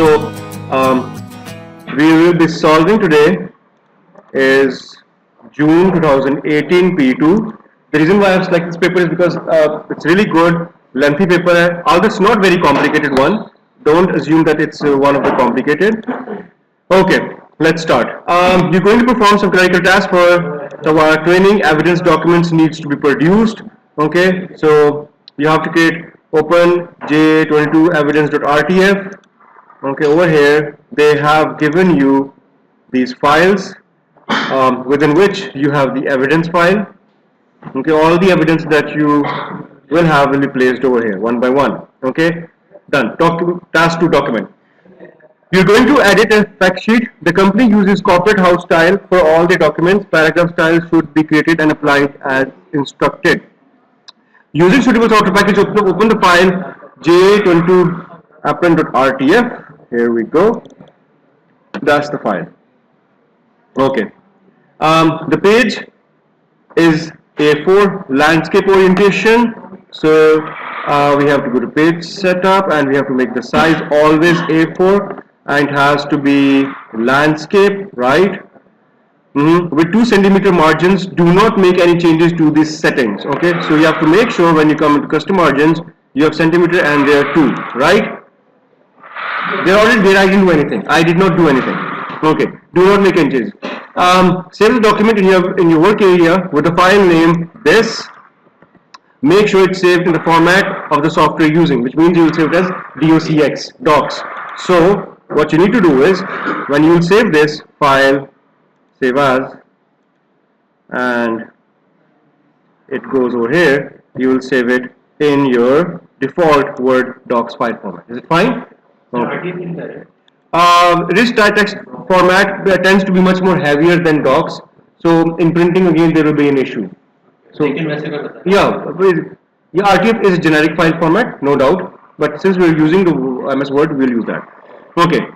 So we will be solving today is June 2018 P2. The reason why I've selected this paper is because it's really good, lengthy paper. Although it's not very complicated one, don't assume that it's one of the complicated. Okay, let's start. You're going to perform some clerical tasks for our training. Evidence documents needs to be produced. Okay, so you have to create open j22 evidence.rtf. Okay, over here they have given you these files within which you have the evidence file. Okay, all the evidence that you will have will be placed over here one by one. Okay, done. Task 2 document. You're going to edit a fact sheet. The company uses corporate house style for all the documents. Paragraph style should be created and applied as instructed. Using suitable software package, open the file j22apprend.rtf. Here we go. That's the file. Okay. The page is A4 landscape orientation. So we have to go to page setup and we have to make the size always A4 and it has to be landscape, right? With 2 centimeter margins. Do not make any changes to these settings. Okay, so you have to make sure when you come into custom margins you have centimeter and there are 2, right? They're already there. I didn't do anything. I did not do anything. Okay, do not make any changes. Save the document in your work area with the file name this. Make sure it's saved in the format of the software using, which means you will save it as docx docs. So what you need to do is when you will save this file, save as, and it goes over here, you will save it in your default Word docs file format. Is it fine? Okay. Rich text format tends to be much more heavier than docs, so in printing again there will be an issue. So yeah, RTF is a generic file format, no doubt, but since we are using the MS Word, we will use that. Okay.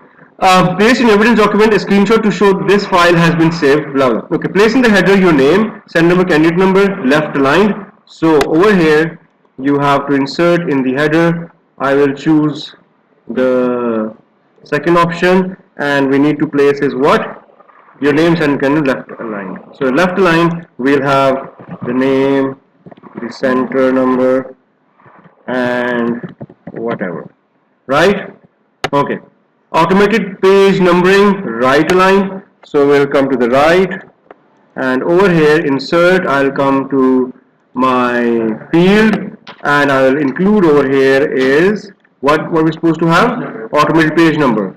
Place in evidence document a screenshot to show this file has been saved. Blah, blah. Okay. Place in the header your name, send number, candidate number, left aligned. So over here you have to insert in the header. I will choose the second option, and we need to place is what? Your name, send candidate, left aligned. So left aligned we'll have the name, the center number, and whatever. Right? Okay. Automated page numbering, right align. So we'll come to the right, and over here insert, I'll come to my field, and I'll include over here is what we're supposed to have? Automated page number.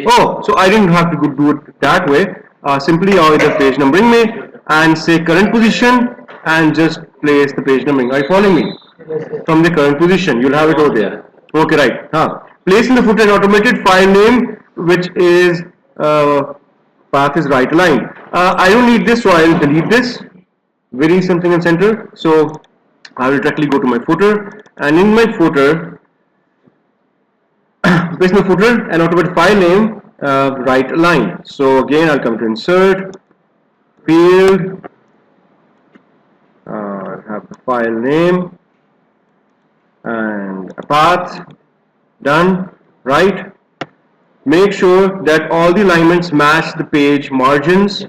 Oh, so I didn't have to do it that way. Simply either page numbering me and say current position and just place the page numbering. Are you following me? From the current position, you'll have it over there. Okay, right. Place in the footer an automated file name, which is path is right aligned. I don't need this, so I'll delete this. Varying something in center. So I will directly go to my footer, and in my footer, place in the footer an automated file name, right aligned. So again, I'll come to insert, field, have the file name and a path. Done. Right. Make sure that all the alignments match the page margins.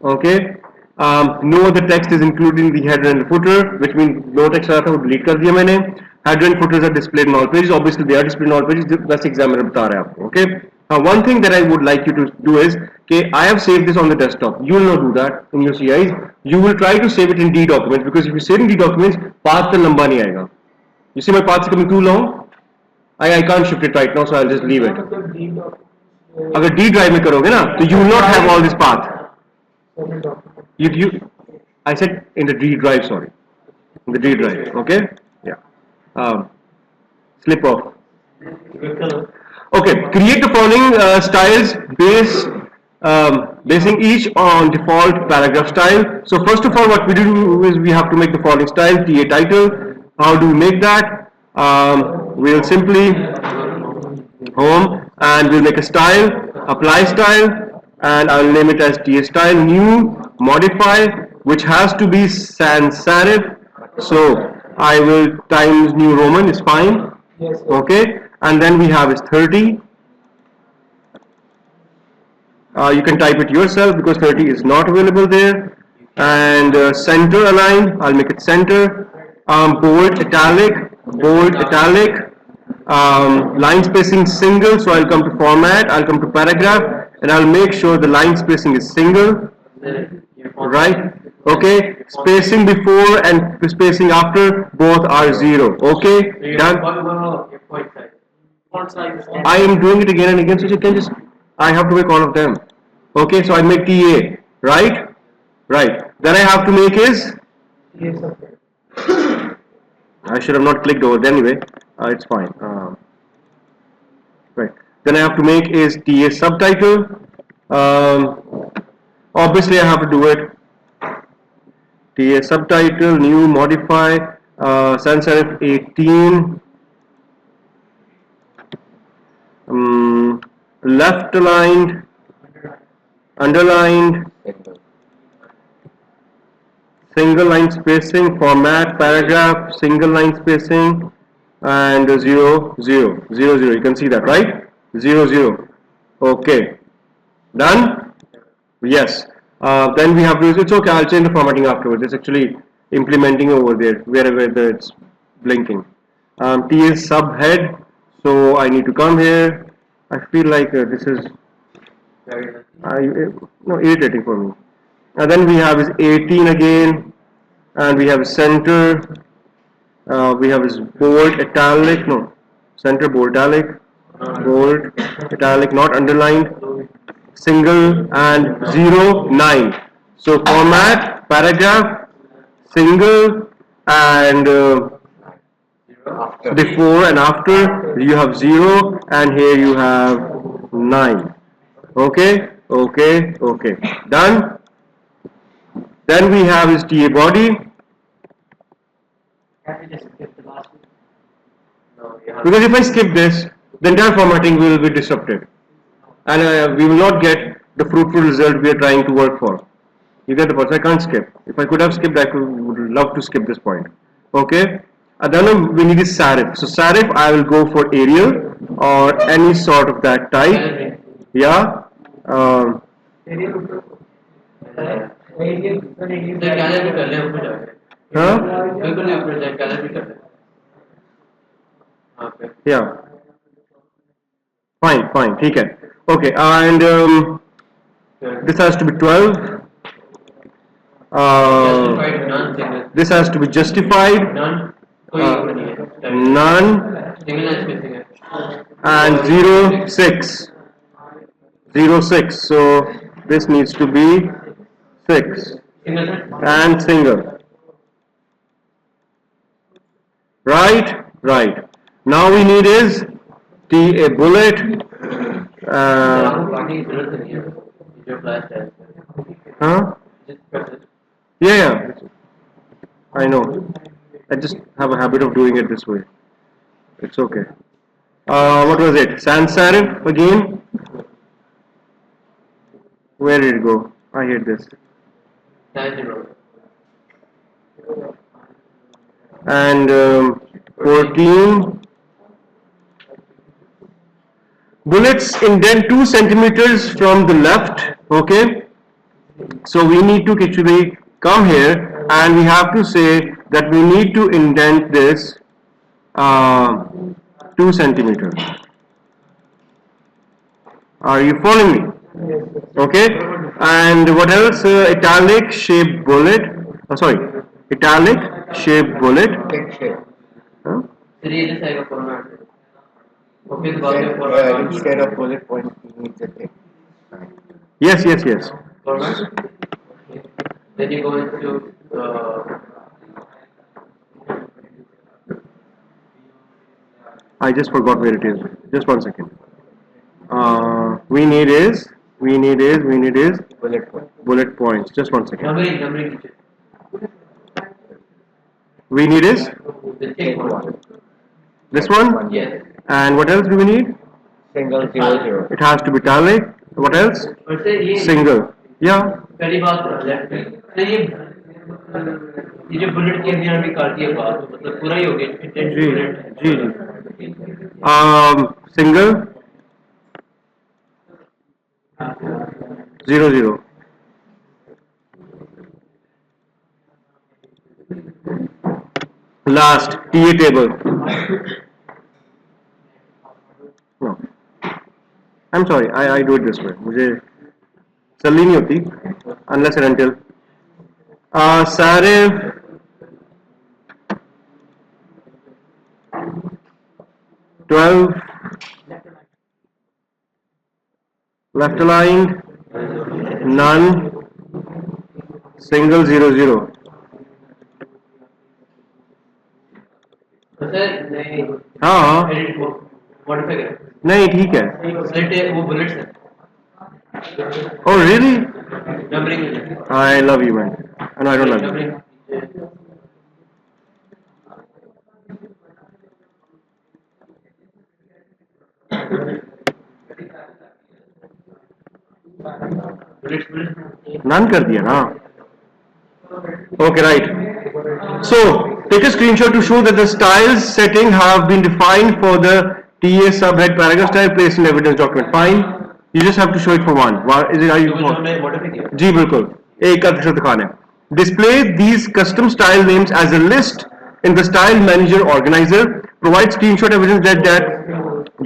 Okay. No other text is included in the header and the footer, which means no text आता है वो delete कर दिया मैंने. Header and footers are displayed in all pages. Obviously, they are displayed in all pages. That's examiner बता रहा है आपको. Okay. One thing that I would like you to do is, okay, I have saved this on the desktop. You will not do that in your CIs. You will try to save it in D documents, because if you save in D documents, path का लंबा नहीं आएगा. You see my path is coming too long. I can't shift it right now, so I'll just leave it. अगर D drive में करोगे ना, तो you will not have all this path. I said in the D drive, sorry, in the D drive. Okay, yeah. Slip off. Okay, create the following styles basing each on default paragraph style. So first of all, what we do is we have to make the following style: TA title. How do we make that? We'll simply home, and we'll make a style, apply style, and I'll name it as TA style. New, modify, which has to be sans serif. So I will times New Roman is fine. Okay, and then we have is 30. You can type it yourself because 30 is not available there. And center align, I'll make it center. Bold italic. Line spacing single, so I'll come to format, I'll come to paragraph, and I'll make sure the line spacing is single, right? Okay, spacing before and spacing after both are 0. Okay, done. I am doing it again and again, so you can just, I have to make all of them. Okay, so I make TA, right? Right. Then I have to make is, I should have not clicked over it anyway. It's fine. Right. Then I have to make is TA subtitle. Obviously I have to do it. TA subtitle, new, modify, sans serif 18. Left aligned, underlined, single line spacing, format, paragraph, single line spacing, and 0, 0, 0, 0. You can see that, right? 0, 0. Okay. Done? Yes. Then we have to use, it's okay, I'll change the formatting afterwards. It's actually implementing over there, wherever it's blinking. T is subhead, so I need to come here. I feel like this is irritating for me. And then we have is 18 again, and we have center, we have is bold, italic, no, center, bold, italic, not underlined, single, and 0, 9. So format, paragraph, single, and before and after you have 0, and here you have 9. Okay, okay, okay. Done. Then we have is TA body. Because if I skip this, the entire formatting will be disrupted, and we will not get the fruitful result we are trying to work for. You get the point? So I can't skip. If I could have skipped, I would love to skip this point. Okay. Then we need is serif. So serif, I will go for Arial or any sort of that type. Yeah. Huh? Yeah. Fine, fine. ठीक है. Okay. And this has to be 12. This has to be justified. None. And 0, 6. 0, 6. So this needs to be 6. And single. Right? Right. Now we need is a bullet. Huh? Yeah, yeah. I know. I just have a habit of doing it this way. It's okay. What was it? Sans serif again? Where did it go? I hate this. And 14. Bullets indent 2 centimeters from the left. Okay. So we need to actually come here and we have to say that we need to indent this 2 centimeters. Are you following me? Okay. And what else? Italic shaped bullet. Oh, sorry. Italic shaped bullet. Huh? Instead of bullet points, he needs a tick. Yes, yes, yes. Then you go into I just forgot where it is. Just 1 second. We need is bullet points. Just 1 second. numbering. We need is The tick one. this one. Yes. And what else do we need? Single 0. It has to be italic. What else? और से ये Single. Yeah. पहली बात left में तो ये जो bullet की अंदर भी काट दिया बात मतलब पूरा ही हो गया intent ji bullet ji ji. Single. 0 0. Last TA table. No, I'm sorry. I do it this way. मुझे चलनी नहीं होती unless and until. सारे 12 left aligned, none, single 0 0. Sir नहीं हाँ एडिट मॉडिफाई करें नहीं ठीक है. सेलेक्ट वो बुलेट्स है Oh really? Numbering I love you man. No, I don't love you. Numbering bullets None कर दिया ना. Okay, right. So take a screenshot to show that the styles setting have been defined for the TA subhead paragraph style placed in evidence document. Fine. You just have to show it for one. Is it? Are you? जो हमने modify किया जी बिल्कुल. एक अक्षर दिखाना है. Display these custom style names as a list in the style manager organizer. Provide screenshot evidence that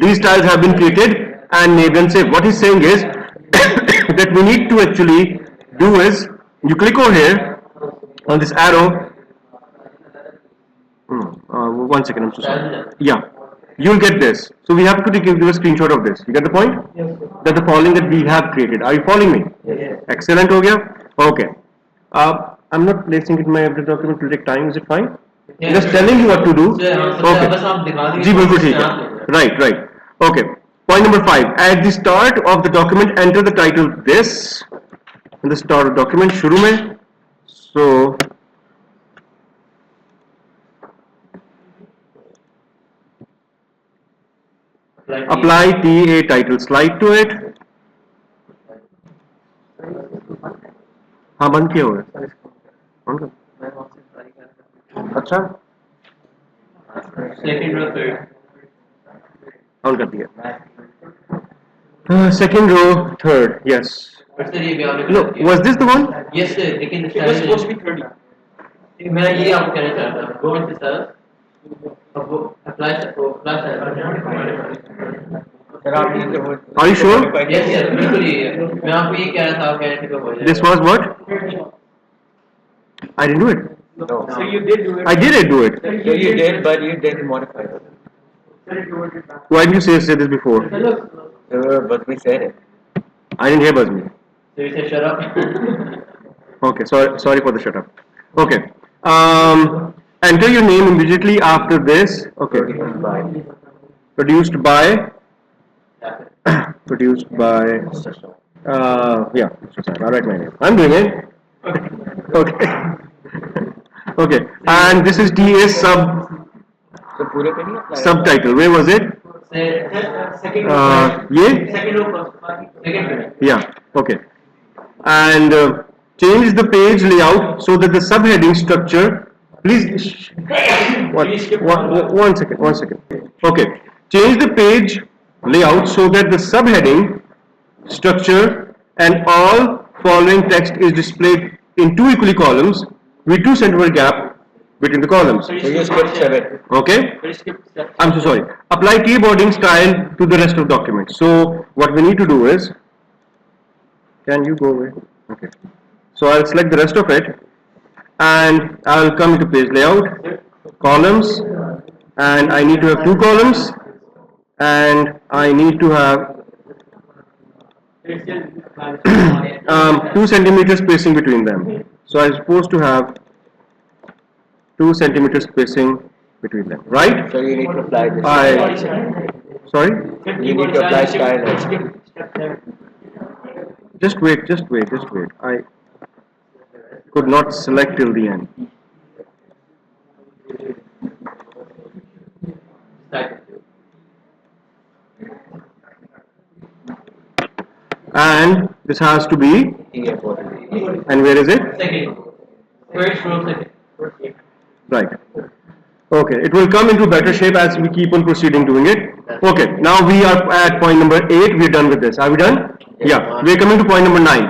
these styles have been created and named and saved. What he's saying is that we need to actually do is you click over here on this arrow. One second, I'm so sorry. Yeah, you'll get this. So we have to give you a screenshot of this. You get the point? Yes. That the following that we have created. Are you following me? Yes. Excellent. हो गया? Okay. I'm not placing it in my every document. Will take time. Is it fine? Yes. Just telling you what to do. Okay. बस आप दिखा दीजिए जी बिल्कुल ठीक है. Right, right. Okay. Point number 5. At the start of the document, enter the title this. In the start of document, शुरू में. So apply TA title slide to it. हाँ बंद किया हुआ है. बंद कर. अच्छा सेकंड रो थर्ड ऑन कर दिया. Second row, third. Yes. But sir ये भी आपने No, was this the one? Yes sir लेकिन It was supposed to be 30. मैं ये आपको कहना चाहता हूँ गो इनटू सर्च अब वो अप्लाई Sir, आप ये जो Are you sure? Yes sir बिल्कुल ये है मैं आपको ये कह रहा था आप कहने को हो जाए This was what? I didn't do it. No. So you did do it. I did do it. So you did, but you didn't modify it. Why didn't you say this before? But we said it. I didn't hear Bazmi. so you say shut up Okay, sorry for the shut up. Okay. Enter your name immediately after this. Okay. Produced by. Produced by. Yeah. I'll write my name. I'm doing it. Okay. Okay. And this is TA So पूरे पे नहीं apply. subtitle. Where was it? second ये? second row second Yeah. Okay. And change the page layout so that the subheading structure. Please. One second. Okay. Change the page layout so that the subheading structure and all following text is displayed in two equally columns with 2 centimeter gap between the columns. So you skipped 7. Okay. I'm so sorry. Apply keyboarding style to the rest of the document. So what we need to do is, can you go away? Okay. So I'll select the rest of it and I'll come into page layout, columns, and I need to have 2 columns and I need to have 2 centimeters spacing between them. So I'm supposed to have 2 centimeters spacing between them, right? So you need to apply this. Sorry? You need to apply style. Just wait. I could not select till the end. And this has to be, and where is it? second first row second Right. Okay, it will come into better shape as we keep on proceeding doing it. Okay, now we are at point number 8. We're done with this. Are we done? Yeah, we're coming to point number 9.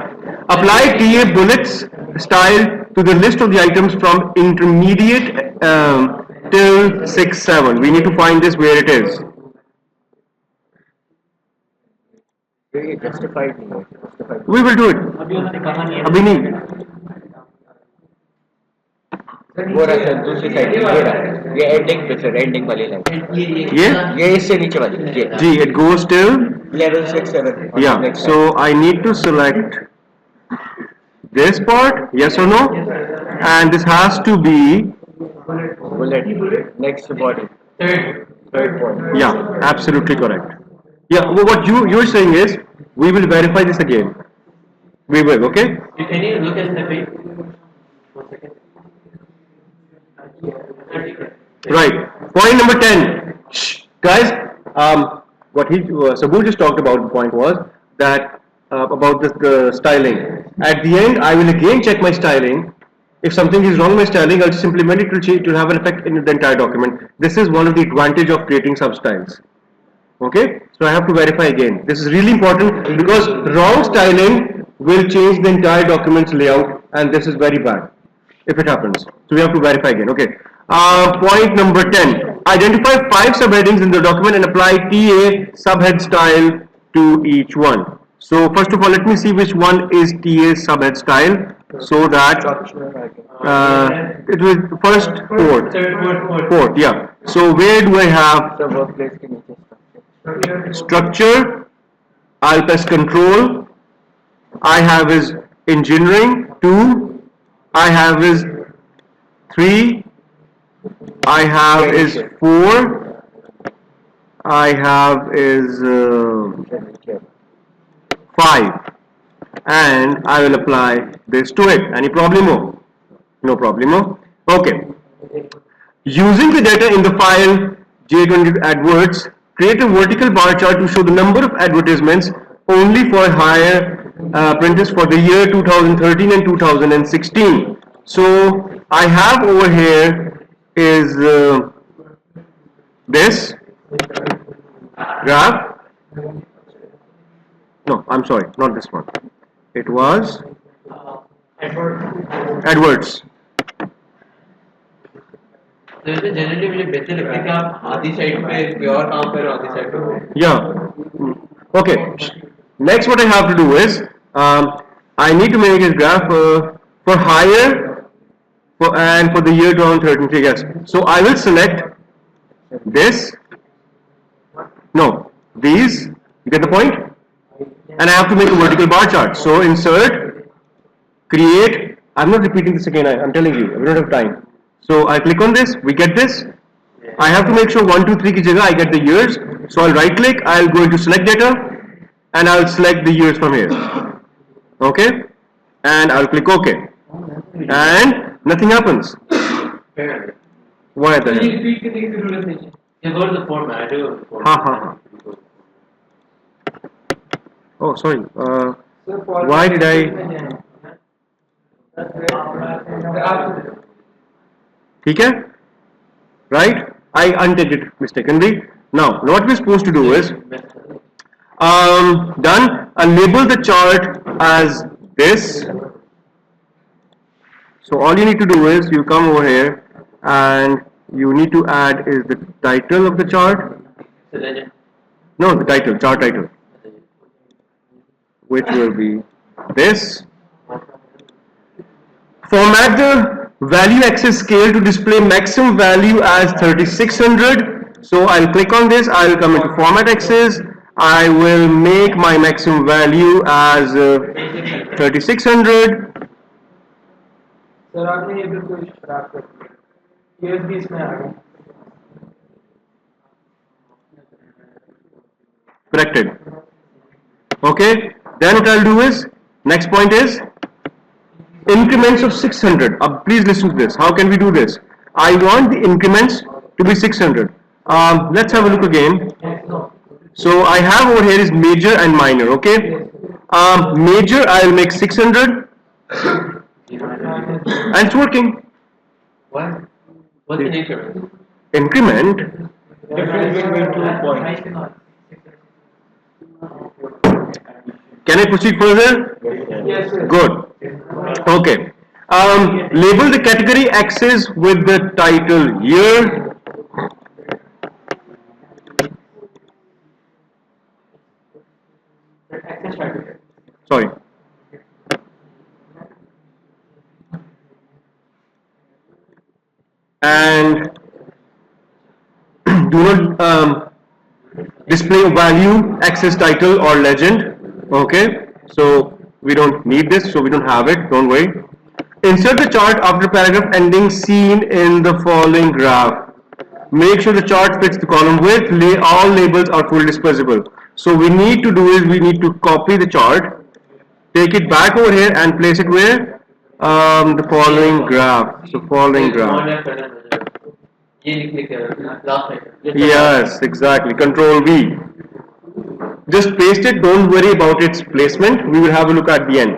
Apply TA bullets style to the list of the items from intermediate till 6, 7. We need to find this where it is. ये justified नहीं है, justified. We will do it. अभी उन्होंने कहा नहीं है अभी नहीं. वो रहा सर दूसरी साइड ये रहा ये एंडिंग पे सर एंडिंग वाली लाइन ये इससे नीचे वाली ये G, it goes till. 11 6 7 Yeah, so I need to select this part, yes or no? And this has to be, bullet next body third point. yeah, absolutely correct. Yeah, what you're saying is, we will verify this again. We will, okay? Can you look at the page? 1 second. Right. Point number 10. Shh. Guys, what Sabur just talked about, the point was that about the styling. At the end, I will again check my styling. If something is wrong with my styling, I'll just implement it. It will have an effect in the entire document. This is one of the advantage of creating substyles. Okay, so I have to verify again. This is really important because wrong styling will change the entire document's layout, and this is very bad if it happens. So we have to verify again. Okay. Point number 10. Identify 5 subheadings in the document and apply TA subhead style to each one. So first of all, let me see which one is TA subhead style. So that it was first, fourth. Yeah. So where do I have So workplace के नीचे structure? I'll press control. I have is engineering 2. I have is 3. I have is 4. I have is 5. And I will apply this to it. Any problemo? No problemo. Okay. Using the data in the file J20 AdWords, create a vertical bar chart to show the number of advertisements only for hire apprentice for the year 2013 and 2016. So I have over here is this graph. No, I'm sorry, not this one. It was AdWords. तो इसमें generally मुझे बेहतर लगता है कि आप आधी side पे प्योर काम करो आधी साइड पे Yeah. Okay. Next, what I have to do is I need to make a graph for hire and for the year 2013. Yes. So I will select this. No, these. You get the point? And I have to make a vertical bar chart. So insert, create. I'm not repeating this again. I'm telling you, we don't have time. So I click on this. We get this. I have to make sure 1, 2, 3 ki jagah I get the years. So I'll right click. I'll go into select data, and I'll select the years from here. Okay, and I'll click OK, and nothing happens. Why the hell? Repeat करने की जरूरत नहीं है ये go to the format Ha. Oh, sorry. Why did I? Okay? Right? I undid it mistakenly. Now, what we're supposed to do is, done. I'll label the chart as this. So all you need to do is, you come over here and you need to add is the title of the chart. No, the title, chart title, which will be this. Format the value axis scale to display maximum value as 3600. So I'll click on this. I'll come into format axis. I will make my maximum value as 3600. Sir आपने ये बिल्कुल खराब कर दिया ये भी इसमें आ गया Corrected. Okay. Then what I'll do is, next point is increments of 600. Please listen to this. How can we do this? I want the increments to be 600. Let's have a look again. So I have over here is major and minor. Okay. Major I'll make 600. And it's working. What? What's the increment? Increment. difference between 2 points. Can I proceed further? Yes, sir. Good. Okay. Label the category axis with the title year. Sorry. And do not display a value, access title or legend. Okay. So we don't need this, so we don't have it. Don't worry. Insert the chart after paragraph ending seen in the following graph. Make sure the chart fits the column width. All labels are fully dispersible. So we need to do is we need to copy the chart, take it back over here and place it where? The following graph. So following graph. ये लिखने के last में Yes, exactly. Control V. Just paste it. Don't worry about its placement. We will have a look at the end.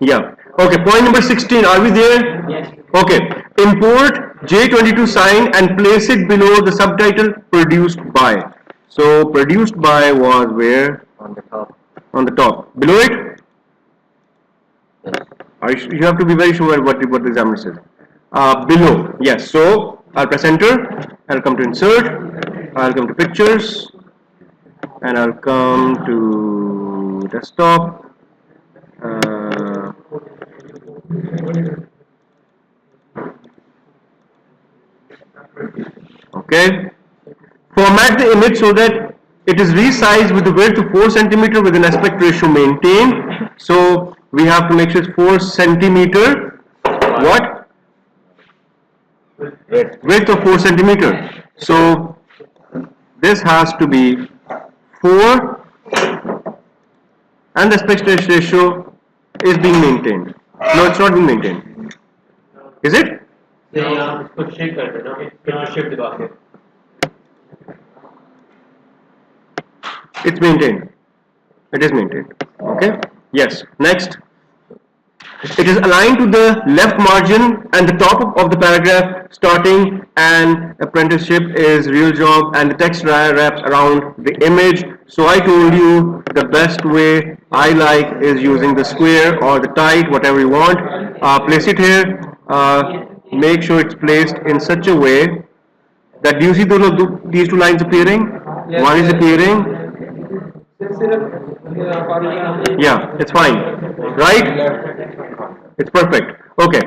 Yeah. Okay. Point number 16. Are we there? Yes. Okay. Import J22 sign and place it below the subtitle produced by. So produced by was where? On the top. On the top. Below it? You have to be very sure what the examiner says. Below. Yes. So I'll press enter. I'll come to insert. I'll come to pictures. And I'll come to desktop. Okay. Format the image so that it is resized with the width of 4 centimeter with an aspect ratio maintained. So we have to make sure it's 4 centimeter. What? Width of 4 centimeter. So this has to be 4 and the aspect ratio is being maintained. No, it's not being maintained. Is it? इसको shift कर देना फिर shift दबा के It's maintained. It is maintained. Okay. Yes. Next. It is aligned to the left margin and the top of the paragraph. Starting and apprenticeship is real job, and the text wraps around the image. So I told you the best way I like is using the square or the tight, whatever you want. Place it here. Make sure it's placed in such a way that, do you see these two lines appearing? Yes, One is sir. appearing. Yeah, it's fine. Right? It's perfect. Okay.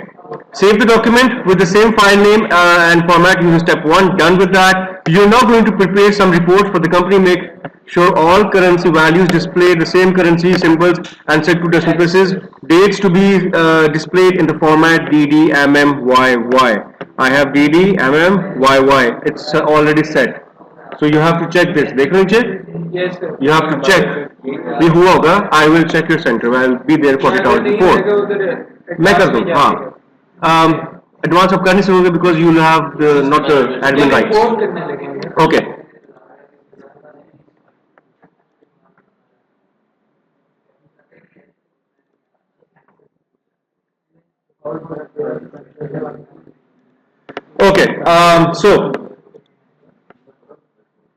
Save the document with the same file name and format using step 1. Done with that. You're now going to prepare some reports for the company. Make sure all currency values display the same currency symbols and set to decimal places. Dates to be displayed in the format DD, MM, YY. I have DD, MM, YY. It's already set. So you have to check this. देख लीजिए. Yes, sir. You have to check. ये हुआ होगा. I will check your center. I will be there 48 hours before. मैं कर दूँ. हाँ. Advance आप कर नहीं सकोगे because you will have not the admin rights. Okay. Okay. So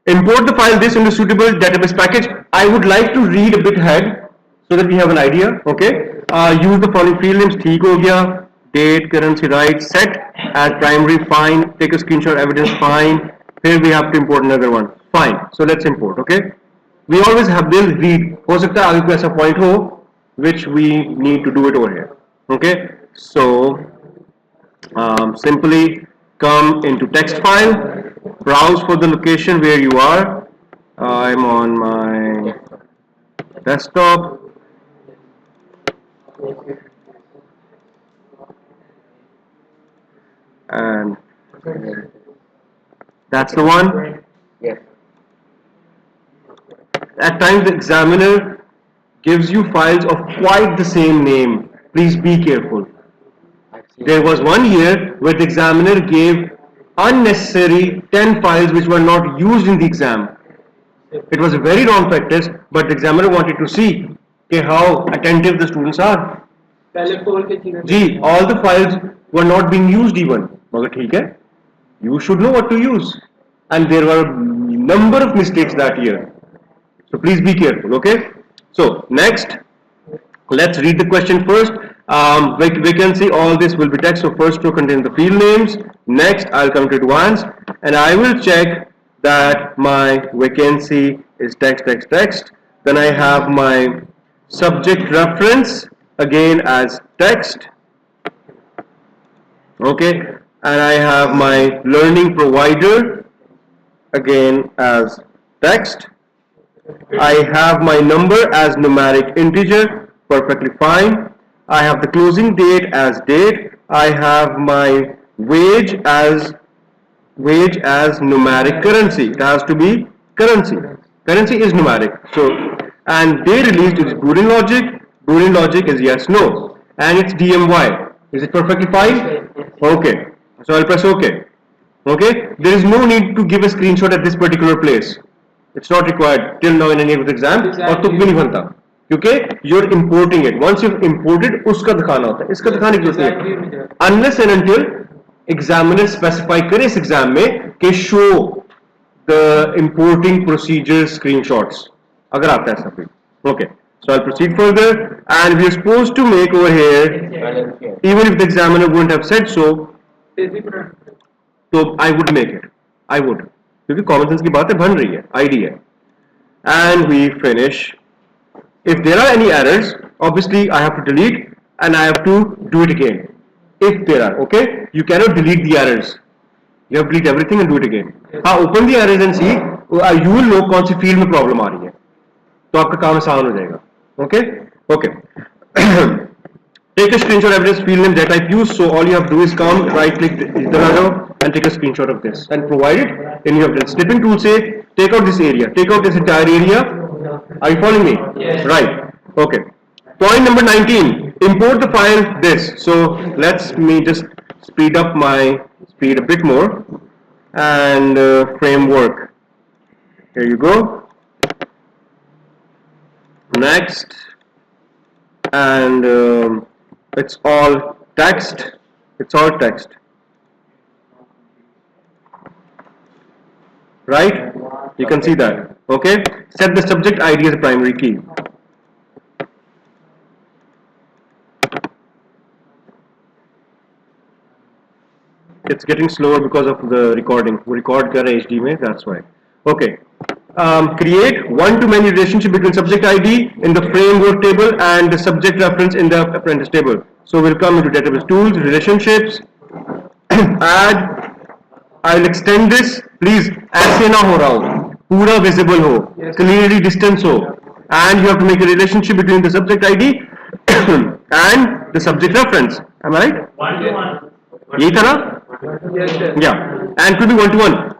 import the file this into suitable database package. I would like to read a bit ahead so that we have an idea. Okay. Use the following field names. ठीक हो गया. Date, currency, right, set as primary, fine. Take a screenshot, evidence, fine. Here we have to import another one. Fine. So let's import. Okay. We always have this read. हो सकता है आगे कोई ऐसा point हो which we need to do it over here. Okay. So simply come into text file. Browse for the location where you are. I'm on my desktop. And that's the one. Yes. At times the examiner gives you files of quite the same name. Please be careful. There was one year where the examiner gave unnecessary 10 files which were not used in the exam. It was a very wrong practice, but the examiner wanted to see how attentive the students are. Gee, all the files were not being used even. मगर ठीक है, you should know what to use. And there were a number of mistakes that year. So please be careful, okay? So next, let's read the question first. We can see all this will be text. So first row contains the field names. Next, I'll come to advanced, and I will check that my vacancy is text, text, text. Then I have my subject reference again as text. Okay, and I have my learning provider again as text. I have my number as numeric integer, perfectly fine. I have the closing date as date. I have my wage as numeric currency. It has to be currency. Currency is numeric. So, and day released is Boolean logic. Boolean logic is yes, no, and it's DMY. Is it perfectly fine? Okay. So I'll press OK. Okay. There is no need to give a screenshot at this particular place. It's not required till now in any of the exam. और तुक भी नहीं बनता क्योंकि you're importing it. Once you've imported, उसका दिखाना होता है. इसका दिखाने की जरूरत नहीं है. Unless and until examiner specify करे इस exam में कि show the importing procedure screenshots. अगर आता है ऐसा कोई. Okay. So I'll proceed further, and we are supposed to make over here, even if the examiner wouldn't have said so, so I would make it. I would. क्योंकि common sense की बातें बन रही है, आईडी है. And we finish. If there are any errors, obviously I have to delete and I have to do it again. If there are, okay, you cannot delete the errors. You have to delete everything and do it again. हाँ, open the errors and see. You will know कौन सी field में problem आ रही है. तो आपका काम आसान हो जाएगा. Okay, okay. Take a screenshot of this field name that I've used. So all you have to do is come, right click the arrow and take a screenshot of this and provide it in your snipping tool. Say take out this area, take out this entire area. Are you following me? Yes. Right. Okay. Point number 19. Import the file this. So let's me just speed up my speed a bit more and framework. Here you go. Next, and it's all text. It's all text, right? You can see that. Okay. Set the subject ID as a primary key. It's getting slower because of the recording. We record kar rahe HD mein, that's why. Okay. Create one-to-many relationship between subject ID in the framework table and the subject reference in the apprentice table. So we'll come into database tools, relationships, add. I'll extend this. Please, ऐसे ना हो रहा हो, पूरा visible हो, clearly distance हो, and you have to make a relationship between the subject ID and the subject reference. Am I right? 1-to-1. यही था ना? Yeah, and to be one-to-one.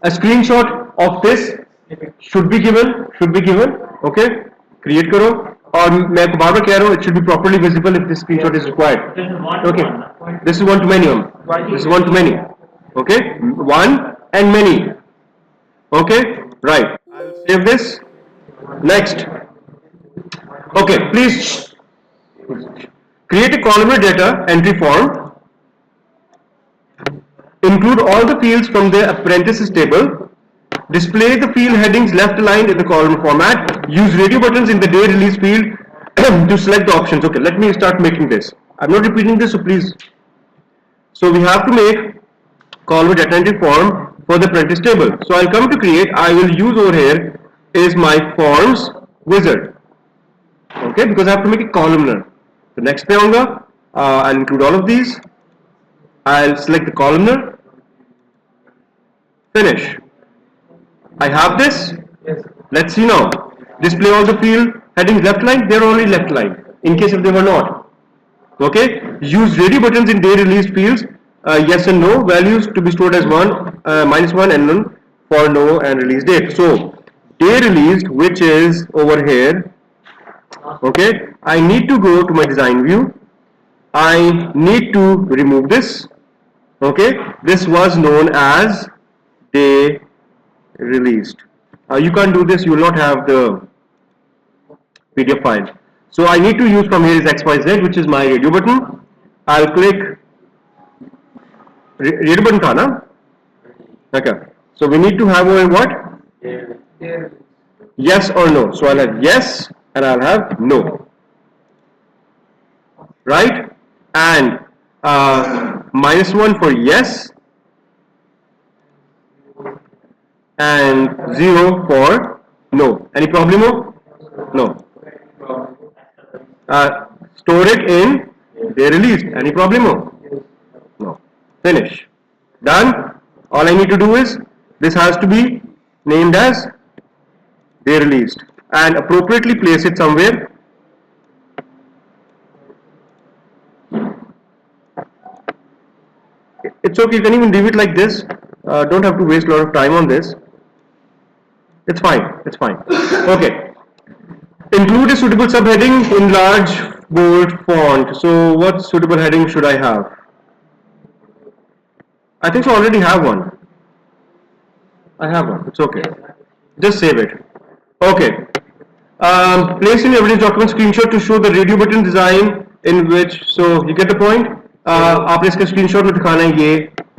A screenshot of this should be given. Okay, create करो. और मैं बार बार कह रहा हूँ, it should be properly visible if this screenshot is required. Okay, this is one to many. This is one to many. Okay, one and many. Okay, right. I will save this. Next. Okay, please create a columnar data entry form. Include all the fields from the apprentices table. Display the field headings left aligned in the column format. Use radio buttons in the day release field to select the options. Okay, let me start making this. I'm not repeating this, so please. So we have to make column data entry form for the apprentice table. So I'll come to create. I will use over here is my forms wizard. Okay, because I have to make it columnar. The next पे आऊँगा. I'll include all of these. I'll select the columnar. Finish. I have this. Yes. Let's see now. Display all the field headings left line. They're only left line. In case if they were not. Okay. Use radio buttons in day released fields. Yes and no. Values to be stored as 1, -1 and none for no and release date. So day released, which is over here. Okay. I need to go to my design view. I need to remove this. Okay. This was known as day released. You can't do this, you will not have the PDF file. So I need to use from here is XYZ, which is my radio button. I'll click radio button tha na? Okay. So we need to have over what? yes or no. So I'll have yes and I'll have no. Right? And -1 for yes and 0 for no. Any problem? No. Store it in they released. Any problem? No. Finish. Done. All I need to do is this has to be named as they released and appropriately place it somewhere. It's okay, you can even leave it like this. Don't have to waste a lot of time on this. It's fine, it's fine. Okay. Include a suitable subheading in large bold font. So what suitable heading should I have? I think so I already have one. I have one, it's okay. Just save it. Okay. Place in evidence document screenshot to show the radio button design in which, so you get the point? आपने इसका screenshot में दिखाना है ये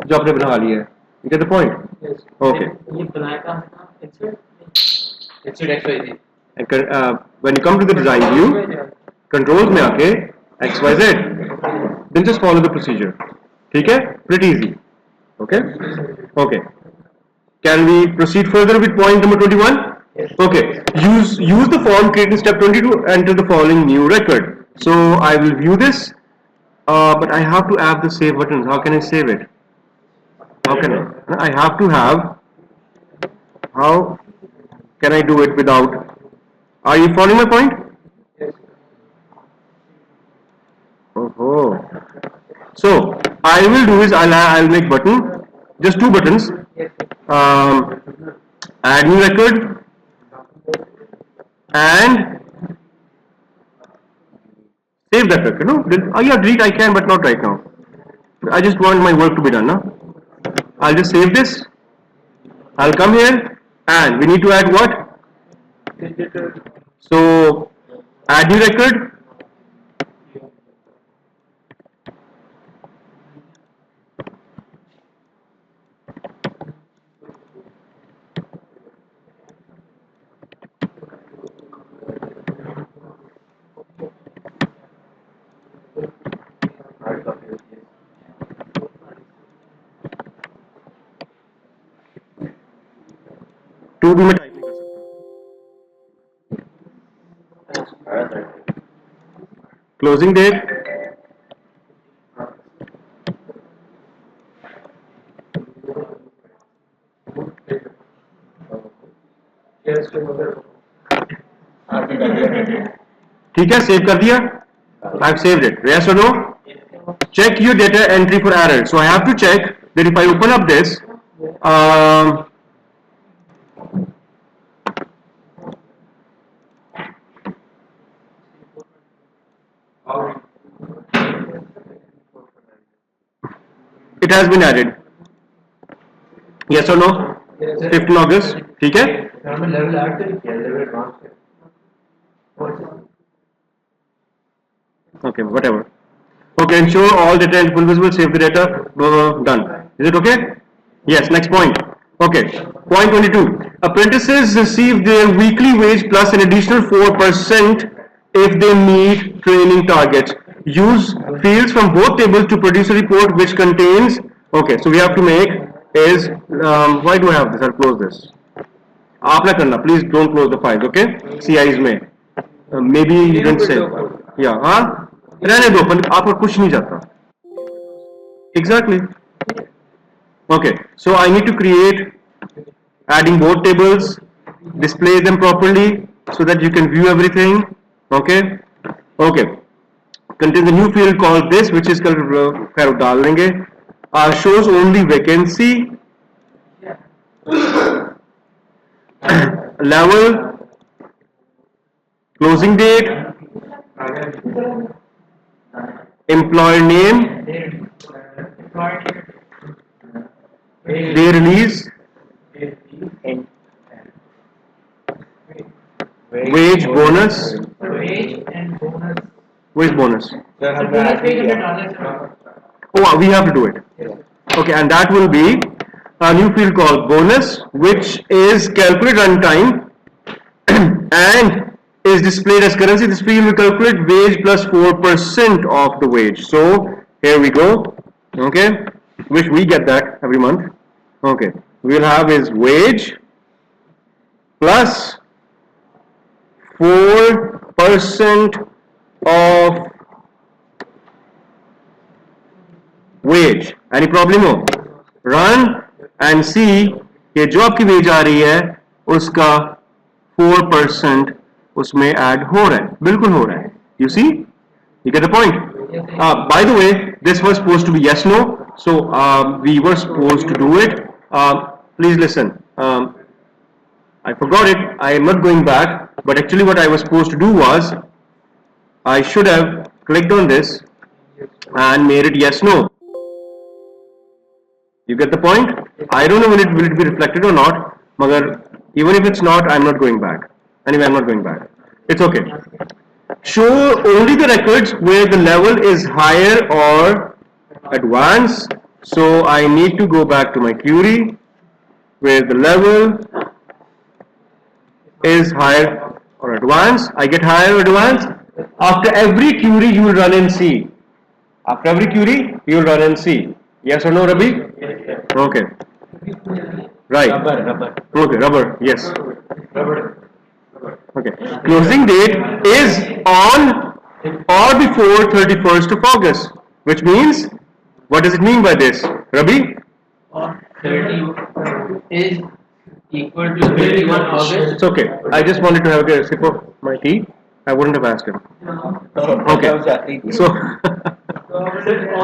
जो आपने बना लिया है. You get the point? Yes. Okay. ये बनाया कहाँ था? Insert? Insert XYZ. And when you come to the design view, controls में आके XYZ, then just follow the procedure. ठीक है? Pretty easy. Okay? Okay. Can we proceed further with point number 21? Yes. Okay. Use the form created in step 20 to enter the following new record. So I will view this, but I have to add the save buttons. How can I save it? How can I? I have to have. How can I do it without? Are you following my point? Yes. Oh. So I will do is I'll make button, just two buttons. Yes. Add new record and save that record. No, yeah, delete I can, but not right now. I just want my work to be done. No? I'll just save this. I'll come here and we need to add what? So add new record. टू भी मैं type नहीं कर सकता. Closing date Yes. ठीक है, save कर दिया. I've saved it. Yes or no? Check your data entry for error. So I have to check that if I open up this, it has been added. Yes or no? Yes. 15 August. ठीक है? हमें level 8 तक किया level advance है. Okay, whatever. Okay, ensure all data is full visible, save the data, done. Is it okay? Yes, next point. Okay, point 22. Apprentices receive their weekly wage plus an additional 4% if they meet training targets. Use fields from both tables to produce a report which contains, okay, so we have to make is, why do I have this? I'll close this. आप ना करना, please don't close the files, okay? CIs में. Maybe you can say, yeah, हाँ? रहने दो, पर आपका कुछ नहीं जाता. Exactly. Okay, so I need to create adding both tables, display them properly so that you can view everything. Okay, okay. Contains a new field called this, which is called खैर डाल देंगे. Shows only vacancy, level, closing date, employer name, day release, wage bonus, Wage and bonus. wage bonus. Sir हमने Bonus add wage किया. हमने डाले sir. Oh, we have to do it. Okay, and that will be a new field called bonus, which is calculate runtime and is displayed as currency, this field will calculate wage plus 4% of the wage. So here we go. Okay, which we get that every month. Okay, we'll have is wage plus 4% of wage. Any problem हो? Run and see कि जो आपकी wage आ रही है उसका 4% उसमें add हो रहा है, बिल्कुल हो रहा है. You see? You get the point? By the way, this was supposed to be yes no, so we were supposed to do it. Please listen. I forgot it. I am not going back. But actually, what I was supposed to do was I should have clicked on this and made it yes no. You get the point? I don't know will it be reflected or not. Magar, even if it's not, I'm not going back. Anyway, I'm not going back. It's okay. Show only the records where the level is higher or advanced. So I need to go back to my query where the level is higher or advanced. I get higher or advanced. After every query, you will run and see. After every query, you will run and see. Yes or no, Rabi? Okay. Right. Rubber. Okay, rubber. Yes. Rubber. Okay. Closing date is on or before 31st of August. Which means, what does it mean by this? Rabi? 30 is equal to 31 August. It's okay. I just wanted to have a sip of my tea. I wouldn't have asked him. Okay. So,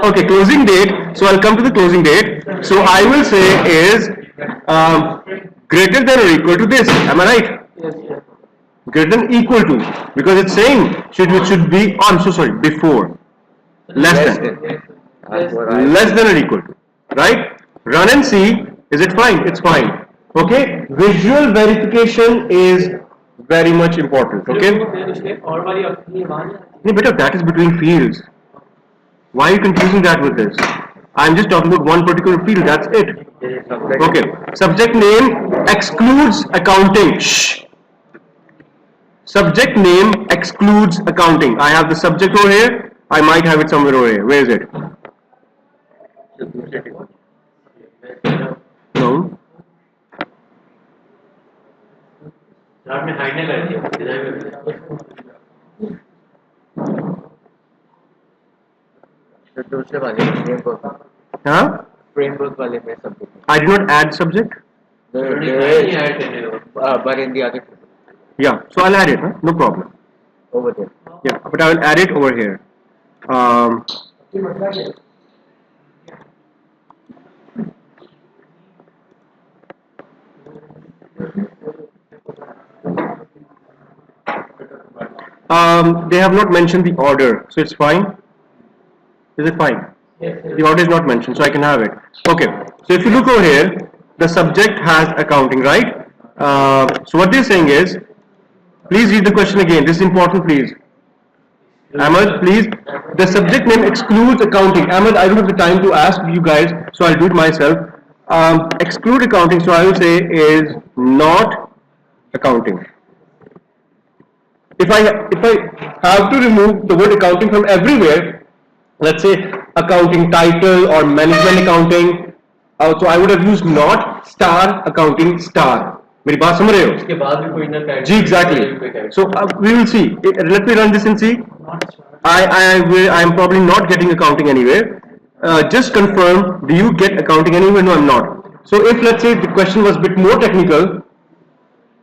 okay, closing date. So I'll come to the closing date. So I will say is greater than or equal to this. Am I right? Yes, yes. Greater than equal to, because it's saying it should be. Oh, I'm so sorry. Before, less than, less than or equal to. Right? Run and see. Is it fine? It's fine. Okay. Visual verification is very much important. Okay. और वाली अपनी मान No, better that is between fields. Why are you confusing that with this? I'm just talking about one particular field. That's it. Okay. Subject name excludes accounting. Shh. Subject name excludes accounting. I have the subject over here. I might have it somewhere over here. Where is it? No. आपने hide नहीं कर दिया design में दूसरे वाले framework Huh? Framework वाले में सब I did not add subject. but in the other Yeah. So I'll add it. Huh? No problem. over there. Yeah. But I will add it over here. They have not mentioned the order, so it's fine. Is it fine? The order is not mentioned, so I can have it. Okay. So if you look over here, the subject has accounting, right? So what they're saying is, please read the question again. This is important, please. Ahmed, please. The subject name excludes accounting. Ahmed, I don't have the time to ask you guys, so I'll do it myself. Exclude accounting, so I will say is not accounting. If I have to remove the word accounting from everywhere, let's say accounting title or management accounting, so I would have used not star accounting star. मेरी बात समझ रहे हो? उसके बाद भी कोई ना जी, exactly. So we will see. Let me run this and see. I am probably not getting accounting anywhere. Just confirm. Do you get accounting anywhere? No, I'm not. So if let's say the question was a bit more technical,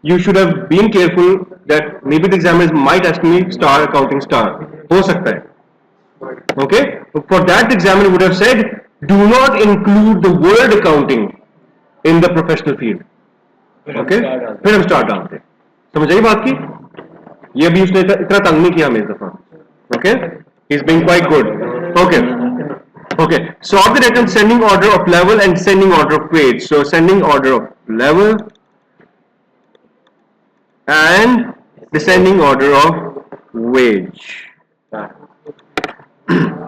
you should have been careful that maybe the examiners might ask me star accounting star. हो सकता है. Okay. For that, the examiner would have said, do not include the word accounting in the professional field. Okay. फिर हम star डालते. समझ आई बात की? ये भी उसने इतना तंग नहीं किया हमें इस दफा. Okay. He's being quite good. Okay. Okay. Sort the data in descending order of level and descending order of wage. So ascending order of level and descending order of wage.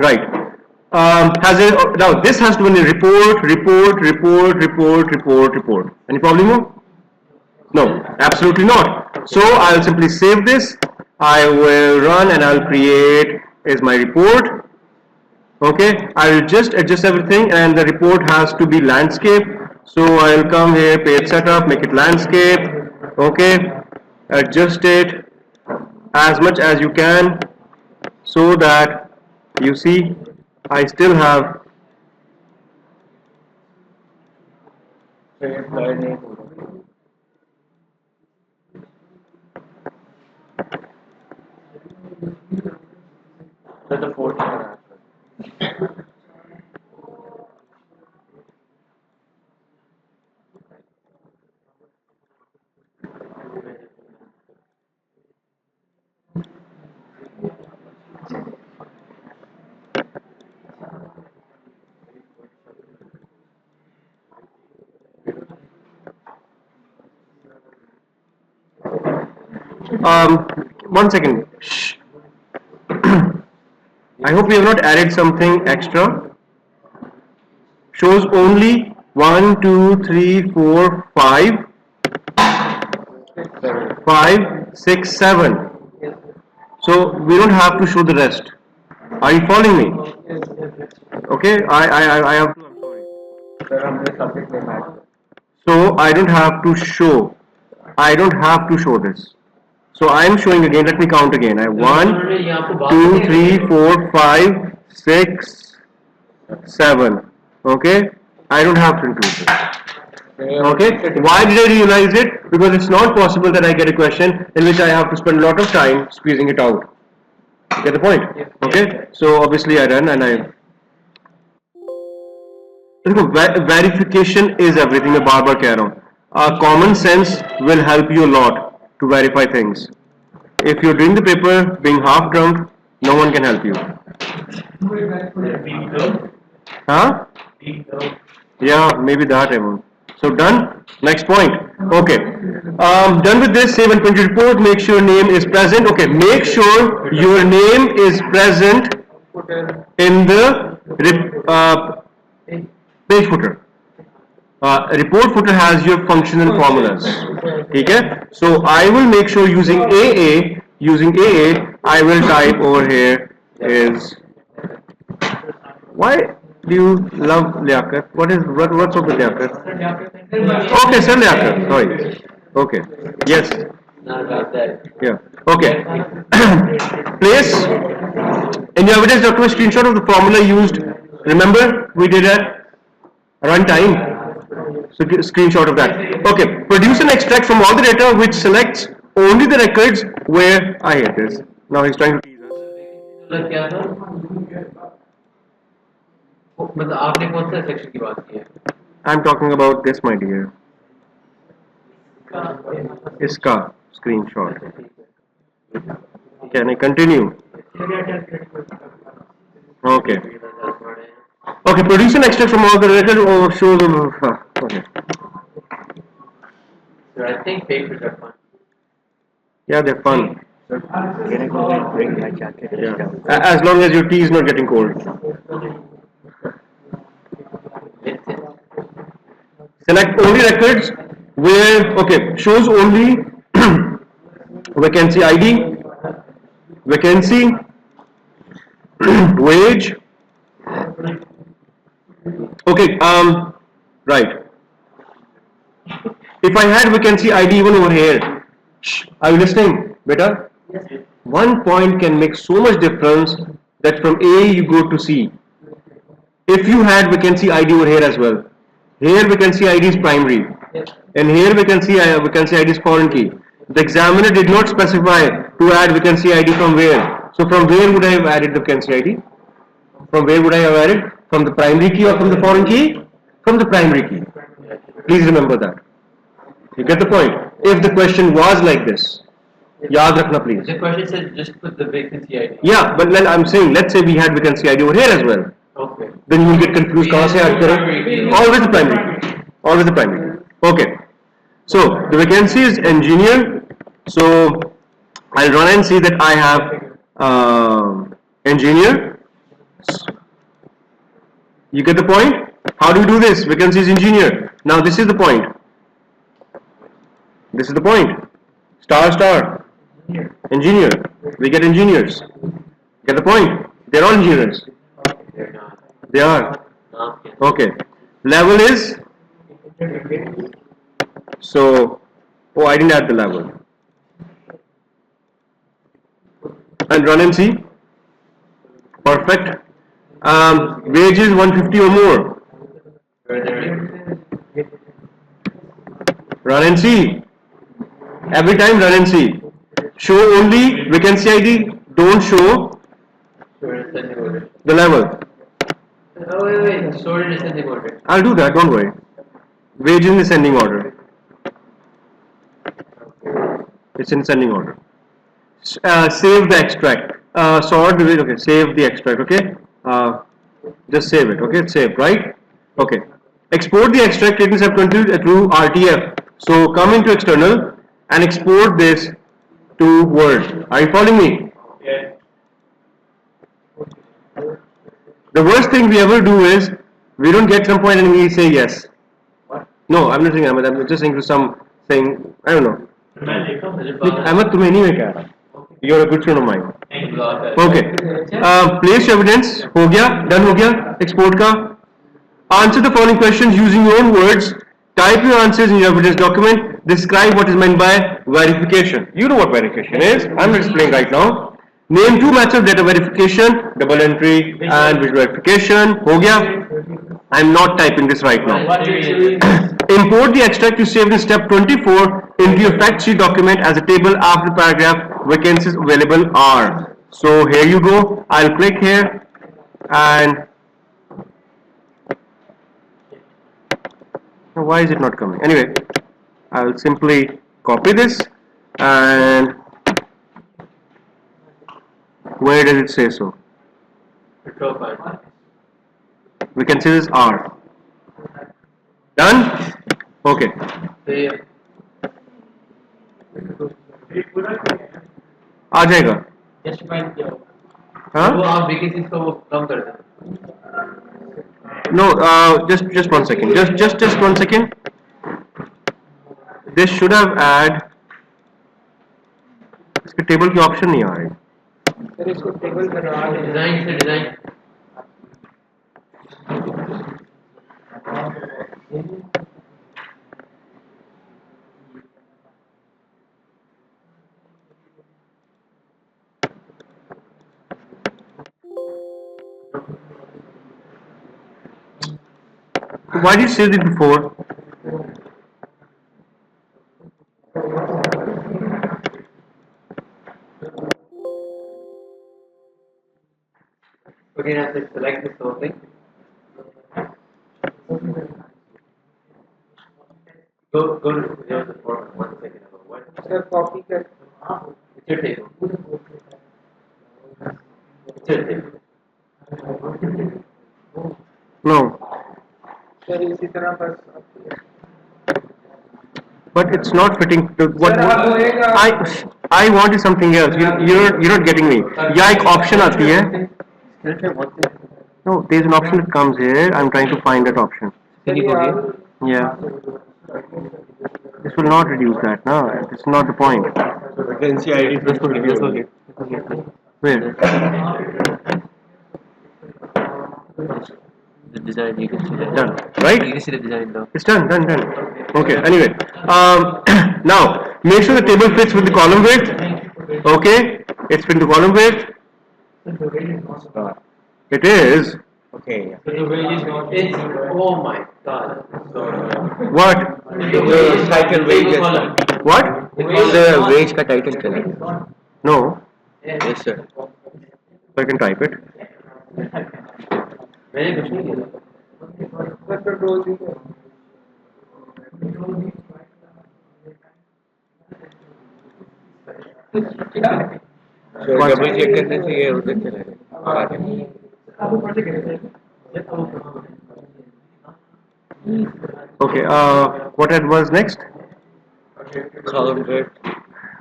Right. Now this has to be a report. Any problem? No, absolutely not. So I'll simply save this. I will run and I'll create is my report. Okay, I will just adjust everything and the report has to be landscape. So I'll come here, page setup, make it landscape. Okay, adjust it as much as you can so that you see I still have So employer name होगा. So the 14 one second. Shh. I hope we have not added something extra. Shows only 1, 2, 3, 4, 5, 5, 6, 7. So we don't have to show the rest. Are you following me? Okay, I have to. I'm sorry. Sir, हमने subject name add किया. So I don't have to show. I don't have to show this. So I am showing again. Let me count again. I have 1, 2, 3, 4, 5, 6, 7. Okay, I don't have to include this. Okay, why did I realize it? Because it's not possible that I get a question in which I have to spend a lot of time squeezing it out. Get the point? Okay, so obviously I run and I. देखो, verification is everything. मैं बार बार कह रहा हूँ. Common sense will help you a lot to verify things. If you're doing the paper being half drunk, no one can help you. Huh? Yeah, maybe that even. So done. Next point. Okay. Done with this. Save and print your report. Make sure name is present. Okay. Make sure your name is present in the page footer. Report footer has your functional formulas. Okay. So I will make sure using AA. I will type over here is. Why do you love Liaquat? What's up with Liaquat? Okay, sir, Liaquat. Sorry. Okay. Yes. Not about that. Yeah. Okay. Place in your evidence document screenshot of the formula used. Remember we did a runtime. So screenshot of that. Okay. Produce an extract from all the data which selects only the records where I hate this. Now he's trying to tease us. मतलब क्या था? मतलब आपने कौन सा section की बात की है? I'm talking about this, my dear. Iska screenshot. Can I continue? Okay. Okay, produce an extract from all the records or show them. Okay. So I think papers are fun. Yeah, they're fun. Can I go and bring my jacket? Yeah. As long as your tea is not getting cold. Select only records where, okay, shows only vacancy ID, vacancy, wage. Okay, right. If I had vacancy ID even over here, are you listening, beta? One point can make so much difference that from A you go to C. If you had vacancy ID over here as well, here vacancy ID is primary, and here vacancy ID is foreign key. The examiner did not specify to add vacancy ID from where. So from where would I have added the vacancy ID? From where would I have added? From the primary key or from the foreign key? From the primary key. Please remember that. You get the point? If the question was like this, yaad rakhna please. The question says just put the vacancy ID. Yeah, but I'm saying, let's say we had vacancy ID over here as well. Okay. Then you will get confused. कहाँ से add करें? Always the primary. Always the primary. Okay. So the vacancy is engineer. So I'll run and see that I have engineer. You get the point? How do you do this? Vacancy is engineer. Now this is the point. This is the point. Star star. Engineer. We get engineers. Get the point? They're all engineers. They're not. They are. Okay. Okay. Level is, so, oh, I didn't add the level. And run and see. Perfect. Wage is 150 or more. Further. Run and see. Every time run and see. Show only vacancy ID. Don't show Descending order. the level. Oh, wait. Stored in descending order. I'll do that. Don't worry. Wage in descending order. It's in descending order. Save the extract. Sort the wage. Okay. Save the extract. Okay. Just save it. Okay. It's saved, right? Okay. Export the extract in step 20 through RTF. So come into external and export this to Word. Are you following me? Yeah. The worst thing we ever do is we don't get some point and we say yes. What? No, I'm not saying Ahmed. I'm just saying to some saying I don't know. मैं देखा मुझे बात Ahmed, तुम्हें नहीं मैं कह रहा. You're a good friend of mine. एक ब्लॉक है Okay. Place your evidence. हो गया? Done हो गया? Export का. Answer the following questions using your own words. Type your answers in your evidence document. Describe what is meant by verification. You know what verification is. I'm not explaining right now. Name two methods of data verification, double entry and visual verification. हो गया? I'm not typing this right now. What actually Import the extract you saved in step 24 into your fact sheet document as a table after the paragraph vacancies available are. So here you go. I'll click here and why is it not coming? Anyway, I'll simply copy this and where does it say so? profile. We can say this R. Done? Okay. So yeah. आ जाएगा. Justify किया होगा. हाँ? वो आप vacancies को वो कम कर दें. No, just 1 second. Just 1 second. This should have add. इसके टेबल की ऑप्शन नहीं आ रही. फिर इसको टेबल बनवा दें. Design से design. Why did you say this before? Okay, now let's select this whole thing. Go to the format 1 second ago. What? Sir copy कर. It's your table. It's your table. No. Sir इसी तरह बस. But it's not fitting to what Sir, आप होएगा. I wanted something else. You're not getting me. या एक option आती है. No, there's an option that comes here. I'm trying to find that option. Yeah. This will not reduce that. No, this is not the point. Vacancy ID plus to reduce. Where? The design, you can see that. Done. Right? You can see the design now. It's done. Okay. Anyway, now make sure the table fits with the column width. Okay, it's fit the column width. It is. Okay. So the wage is not. It's oh my god. What? The title wage is column. What? the wage का title चला है. No. Yes sir. So I can type it. मैंने कुछ नहीं किया. Sir control दी. So double click करने से ये उधर चला जाएगा. आगे. Okay. What was next? Column width.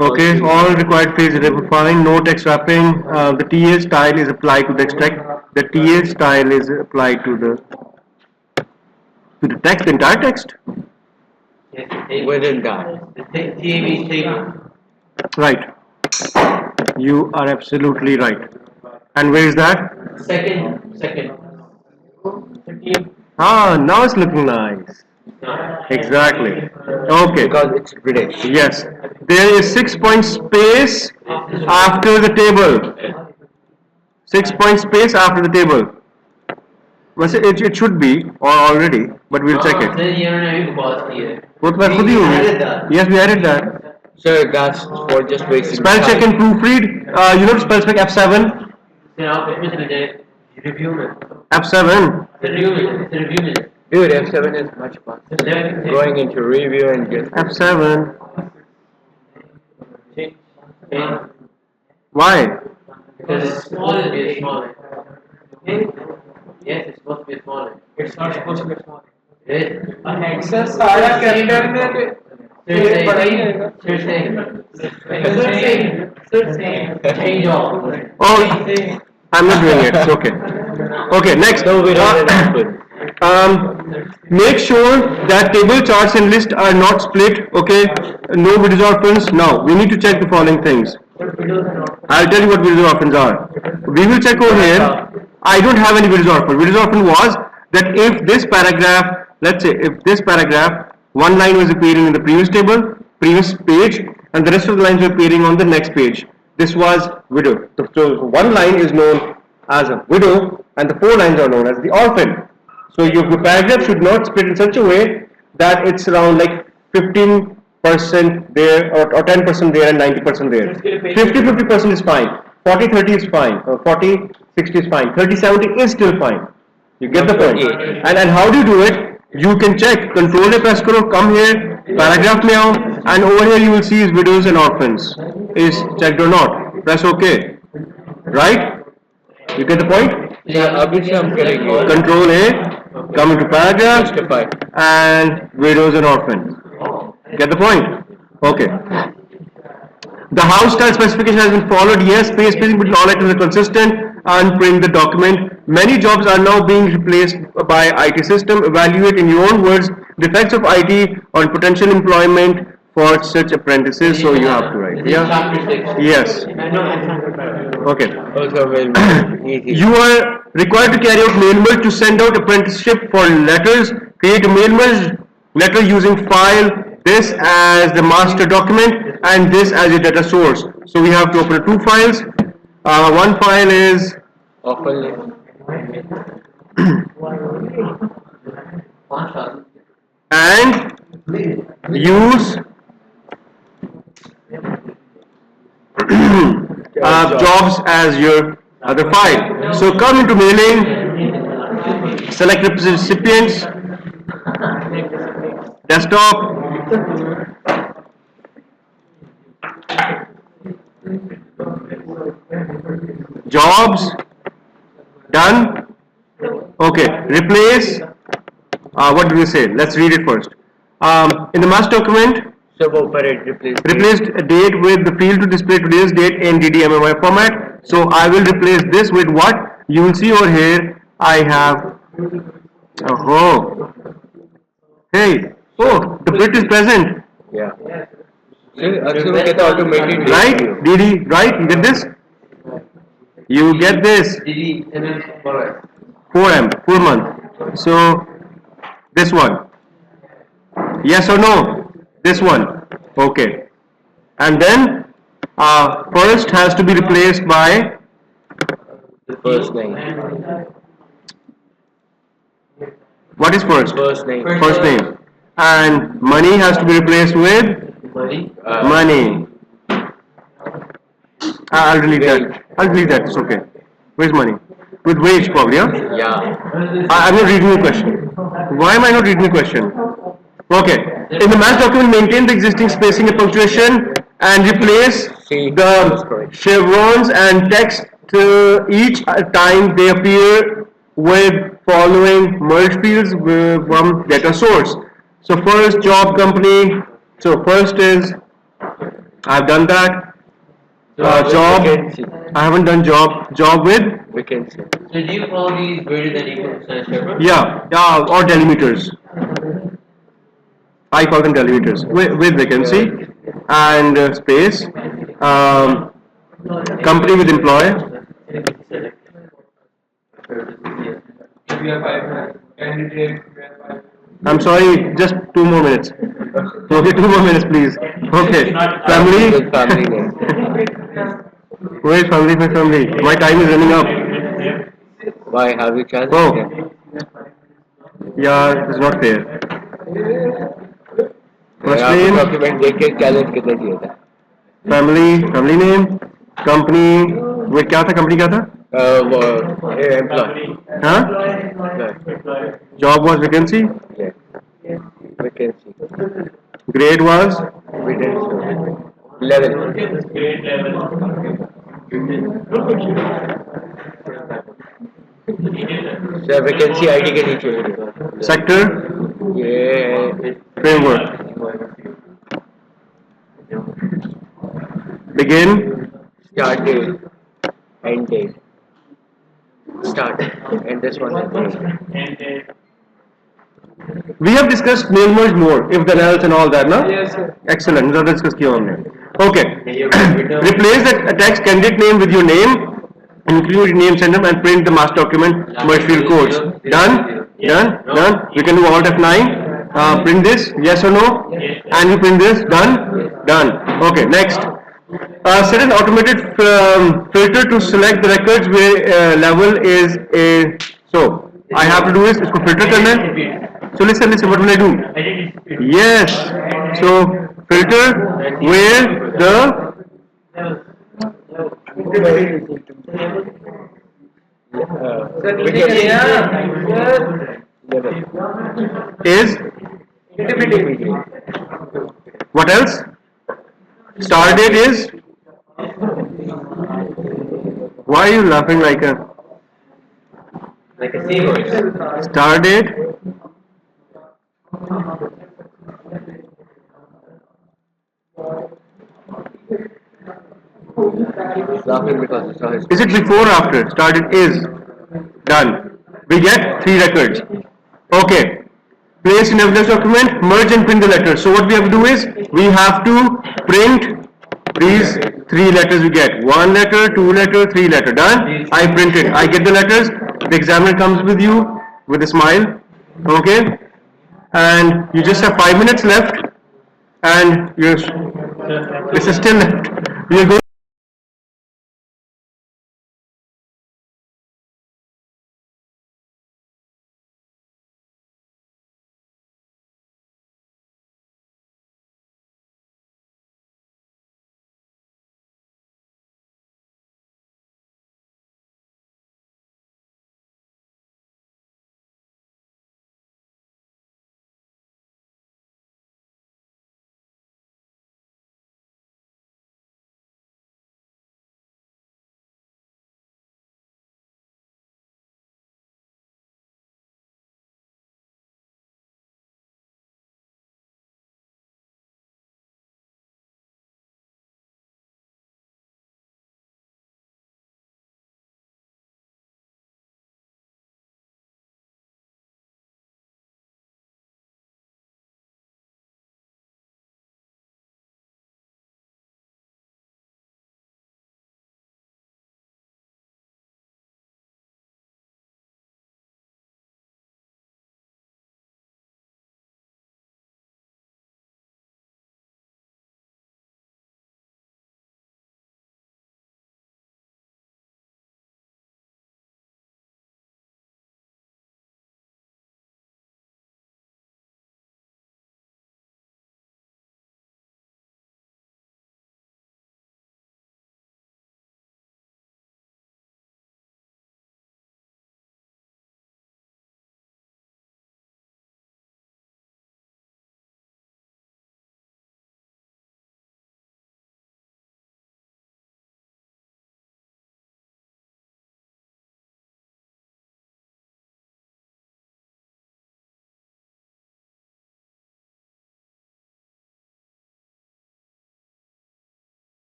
Okay. All required fields are fine. No text wrapping. The TA style is applied to the extract. The TA style is applied to the text, the entire text. Yes, the table. within that. The TAB is table. Right. You are absolutely right. And where is that? Second. Ah, now it's looking nice. Exactly. Okay. Because it's British. Yes. There is 6 point space after the table. 6 point space after the table. वैसे it should be or already, but we'll check it. Then you don't have to pause here. वो तो मैं खुद ही होगी. Yes, we added that. Sir, that's for just wasting Spell check time. and proofread. You know spell check F7. Then आप इसमें चले जाए review में. F7. Review में. Dude, F7 is much faster. Going into review and just F7. Okay. Why? Because it's small and very small. Yes, it's supposed to be small. It's not supposed to be small. It is. Sir सारा character में बड़ा ही रहेगा. Change all. Oh, I'm not doing it. It's okay. Okay, next. no, we don't have to. Make sure that table charts and list are not split. Okay, no videos orphans. Now we need to check the following things. I'll tell you what videos orphans are. We will check over here. I don't have any videos orphan. Videos orphan was that if this paragraph, let's say, if this paragraph, one line was appearing in the previous table, previous page, and the rest of the lines were appearing on the next page. This was widow. So one line is known as a widow, and the 4 lines are known as the orphan. So your paragraph should not split in such a way that it's around like 15% there or 10% there and 90% there. 50% is fine. 40-30 is fine. Or 40-60 is fine. 30-70 is still fine. You get the point. And how do you do it? You can check. Control A press karo, come here, paragraph mein aao, and over here you will see is widows and orphans. Is checked or not. Press OK. Right? You get the point? Yeah, obviously I'm getting it. Control A, come into paragraph, Justify. and widows and orphans. Get the point? Okay. The house style specification has been followed. Yes, space spacing between all items are consistent. Unprint the document. Many jobs are now being replaced by IT system. Evaluate in your own words the effects of IT on potential employment for such apprentices. So you have to write. Yeah. Chapter 6. Yes. Okay. Also very easy. You are required to carry out mail merge to send out apprenticeship for letters. Create a mail merge letter using file this as the master document and this as your data source. So we have to open 2 files. One file is Awful. and use jobs as your other file. So come into mailing, select recipients, desktop, jobs, done. Okay, replace. What do we say? Let's read it first. In the master document, Suboperate replaced a date with the field to display today's date in DDMMI format. So I will replace this with what? You will see over here. I have. Oh. Hey. Oh, the bit is present. Yeah. So we get automated. Right? DD. Right? You get this? You get this. DD 4M. Full month. So this one. Yes or no? This one. Okay. And then first has to be replaced by The first name. what is first? First name. First name. And money has to be replaced with money. money. I'll delete that. I'll delete that. It's okay. Where's money? With wage probably, huh? Yeah. I'm not reading the question. Why am I not reading the question? Okay. In the math document, maintain the existing spacing and punctuation and replace See, that's the correct. chevrons and text each time they appear with following merge fields from data source. So first job company. So first is I've done that. Job. Vacancy. I haven't done job. Job with Vacancy. So do you follow these greater than equal to chevron? yeah or delimiters. I call them delimiters, with vacancy and space, company with employer. If you have 5 candidate, you have 5. I'm sorry, just 2 more minutes. Okay, 2 more minutes, please. Okay, family. With family name. Where is family? My family. My time is running up. Why have you challenged Oh, them? yeah, it's not fair. First आपको name, document देख के challenge करना चाहिए था family name, company. Wait, क्या था? Company क्या था? Employ Huh? Job was vacancy. Vacancy Grade was level sir vacancy ID के नीचे sector, ये framework. Begin. Start date end date start end this one We have discussed name merge more, if then else and all that, no? Yes, sir. Excellent. ज़्यादा discuss किया हमने. Okay. Replace the text candidate name with your name, include name, send them, and print the master document merge field codes. Done? Done? Done? We can do Alt F9. Print this, yes or no? And you print this, done? Done. Okay, next. Set an automated filter to select the records where level is a. So, I have to do this, इसको filter करना है. So listen, what will I do? Yes. So, filter where the is. What else? Start date is. Why are you laughing like a seahorse. start date? laughing because it's not Is it before or after? Start date is done. We get 3 records. Okay. Place in evidence document, merge and print the letters. So what we have to do is we have to print these 3 letters we get. 1 letter, 2 letter, 3 letter. Done? I print it. I get the letters. The examiner comes with you with a smile. Okay? And you just have 5 minutes left. And this is still left. We are going